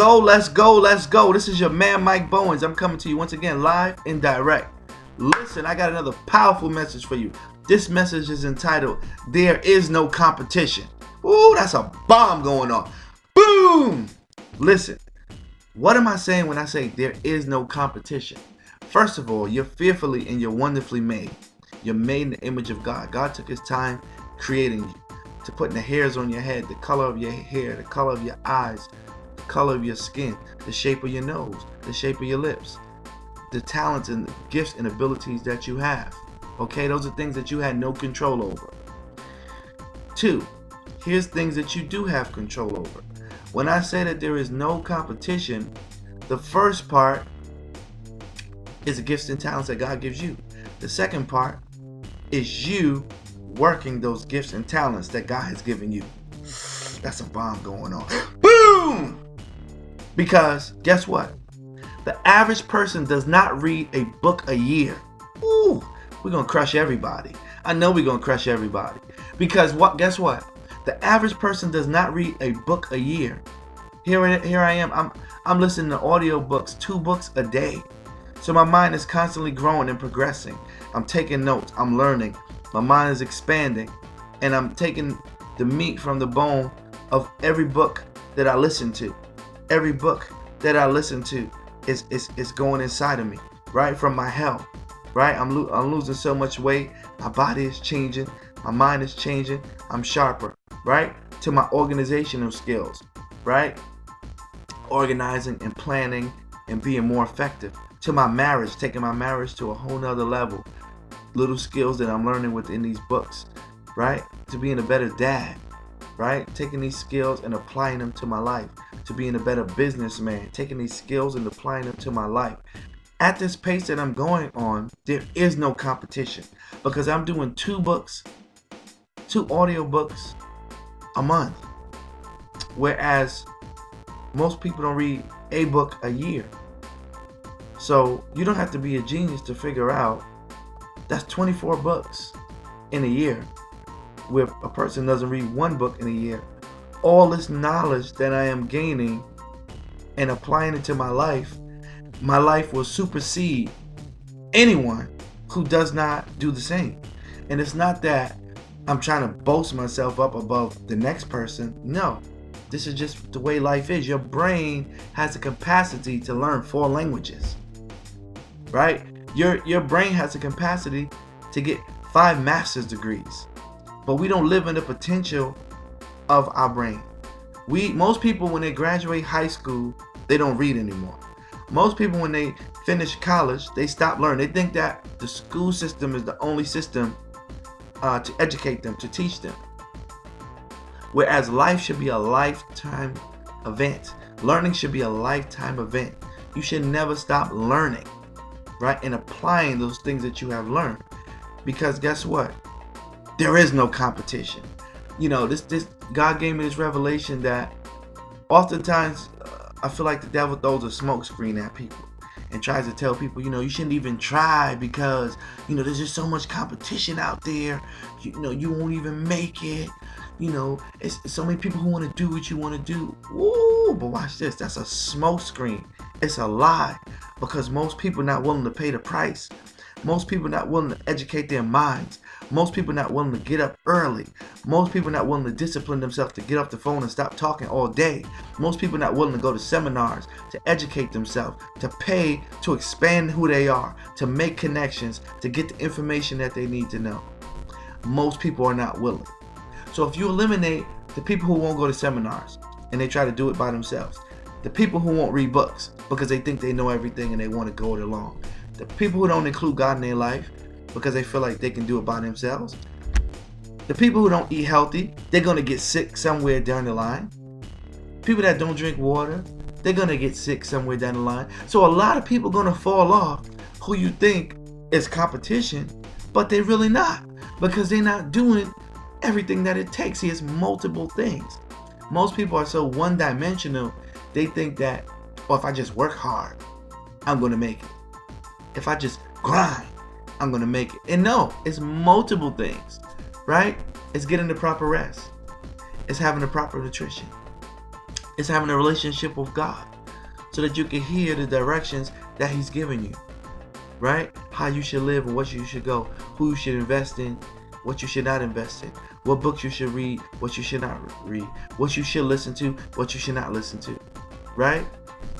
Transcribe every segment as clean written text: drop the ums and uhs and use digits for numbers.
go, let's go, let's go. This is your man, Mike Bowens. I'm coming to you once again live and direct. Listen, I got another powerful message for you. This message is entitled, There Is No Competition. Ooh, that's a bomb going on. Boom! Listen, what am I saying when I say there is no competition? First of all, you're fearfully and you're wonderfully made. You're made in the image of God. God took his time creating you, to putting the hairs on your head, the color of your hair, the color of your eyes, the color of your skin, the shape of your nose, the shape of your lips, the talents and gifts and abilities that you have. Okay, those are things that you had no control over. 2, here's things that you do have control over. When I say that there is no competition, the first part is the gifts and talents that God gives you. The second part is you working those gifts and talents that God has given you. That's a bomb going on. Boom! Because guess what? The average person does not read a book a year. Ooh, we're going to crush everybody. I know we're going to crush everybody. Because what? Guess what? The average person does not read a book a year. Here I am. I'm listening to audio books, 2 books a day. So my mind is constantly growing and progressing. I'm taking notes. I'm learning. My mind is expanding. And I'm taking the meat from the bone of every book that I listen to. Every book that I listen to is going inside of me, right? From my health, right? I'm losing so much weight. My body is changing. My mind is changing. I'm sharper, right? To my organizational skills, right? Organizing and planning and being more effective. To my marriage, taking my marriage to a whole nother level. Little skills that I'm learning within these books, right? To being a better dad, right? Taking these skills and applying them to my life. To being a better businessman. Taking these skills and applying them to my life. At this pace that I'm going on, there is no competition. Because I'm doing 2 books, 2 audio books a month. Whereas most people don't read a book a year. So you don't have to be a genius to figure out that's 24 books in a year, where a person doesn't read 1 book in a year. All this knowledge that I am gaining and applying it to my life will supersede anyone who does not do the same. And it's not that I'm trying to boast myself up above the next person. No, this is just the way life is. Your brain has the capacity to learn 4 languages. Right? Your brain has the capacity to get 5 master's degrees. But we don't live in the potential of our brain. Most people, when they graduate high school, they don't read anymore. Most people, when they finish college, they stop learning. They think that the school system is the only system to educate them, to teach them. Whereas life should be a lifetime event. Learning should be a lifetime event. You should never stop learning, right? And applying those things that you have learned. Because guess what? There is no competition. You know, this God gave me this revelation that oftentimes I feel like the devil throws a smoke screen at people and tries to tell people, you shouldn't even try because, there's just so much competition out there. You won't even make it. It's so many people who want to do what you want to do. Ooh, but watch this. That's a smoke screen. It's a lie, because most people not willing to pay the price. Most people not willing to educate their minds. Most people not willing to get up early. Most people not willing to discipline themselves to get off the phone and stop talking all day. Most people not willing to go to seminars, to educate themselves, to pay, to expand who they are, to make connections, to get the information that they need to know. Most people are not willing. So if you eliminate the people who won't go to seminars and they try to do it by themselves, the people who won't read books because they think they know everything and they want to go it along, the people who don't include God in their life because they feel like they can do it by themselves, the people who don't eat healthy, they're going to get sick somewhere down the line. People that don't drink water, they're going to get sick somewhere down the line. So a lot of people are going to fall off who you think is competition, but they're really not, because they're not doing everything that it takes. It's multiple things. Most people are so one-dimensional, they think that, if I just work hard, I'm going to make it. If I just grind, I'm going to make it. And no, it's multiple things, right? It's getting the proper rest. It's having the proper nutrition. It's having a relationship with God so that you can hear the directions that He's giving you, right? How you should live and what you should go, who you should invest in, what you should not invest in, what books you should read, what you should not read, what you should listen to, what you should not listen to, right?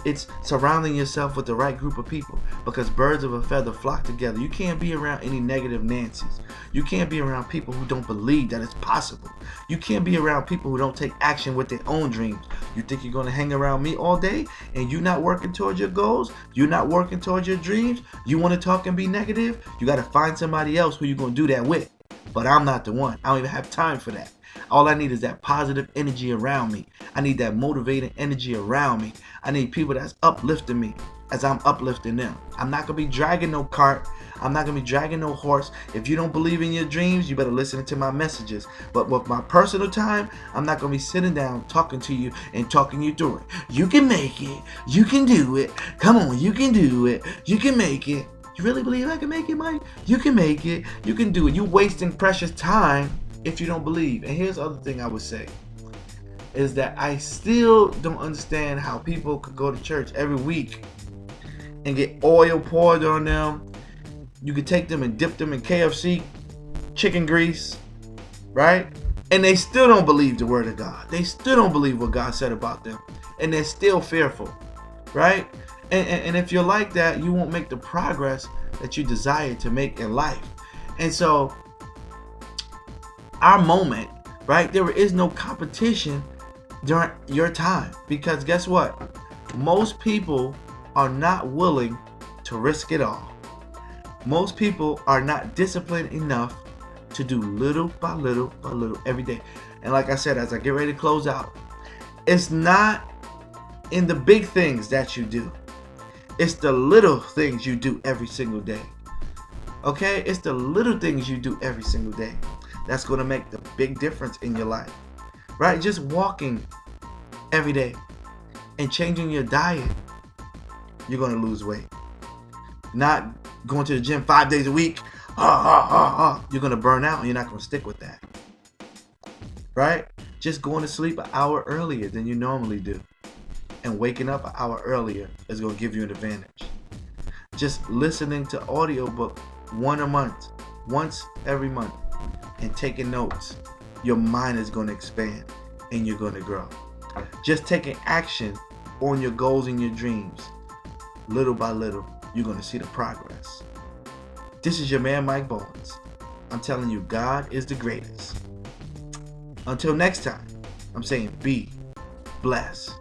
It's surrounding yourself with the right group of people, because birds of a feather flock together. You can't be around any negative Nancy's. You can't be around people who don't believe that it's possible. You can't be around people who don't take action with their own dreams. You think you're going to hang around me all day and you're not working towards your goals? You're not working towards your dreams? You want to talk and be negative? You got to find somebody else who you're going to do that with. But I'm not the one. I don't even have time for that. All I need is that positive energy around me. I need that motivating energy around me. I need people that's uplifting me as I'm uplifting them. I'm not going to be dragging no cart. I'm not going to be dragging no horse. If you don't believe in your dreams, you better listen to my messages. But with my personal time, I'm not going to be sitting down talking to you and talking you through it. You can make it. You can do it. Come on, you can do it. You can make it. You really believe I can make it, Mike? You can make it. You can do it. You're wasting precious time if you don't believe. And here's the other thing I would say is that I still don't understand how people could go to church every week and get oil poured on them. You could take them and dip them in KFC chicken grease, right? And they still don't believe the word of God. They still don't believe what God said about them. And they're still fearful, right? And if you're like that, you won't make the progress that you desire to make in life. And so our moment, right? There is no competition during your time, because guess what? Most people are not willing to risk it all. Most people are not disciplined enough to do little by little by little every day. And like I said, as I get ready to close out, it's not in the big things that you do. It's the little things you do every single day. Okay? It's the little things you do every single day that's going to make the big difference in your life. Right? Just walking every day and changing your diet, you're going to lose weight. Not going to the gym 5 days a week. You're going to burn out and you're not going to stick with that. Right? Just going to sleep an hour earlier than you normally do and waking up an hour earlier is going to give you an advantage. Just listening to audiobook once every month and taking notes, your mind is going to expand and you're going to grow. Just taking action on your goals and your dreams, little by little, you're going to see the progress. This is your man, Mike Bowens. I'm telling you, God is the greatest. Until next time, I'm saying be blessed.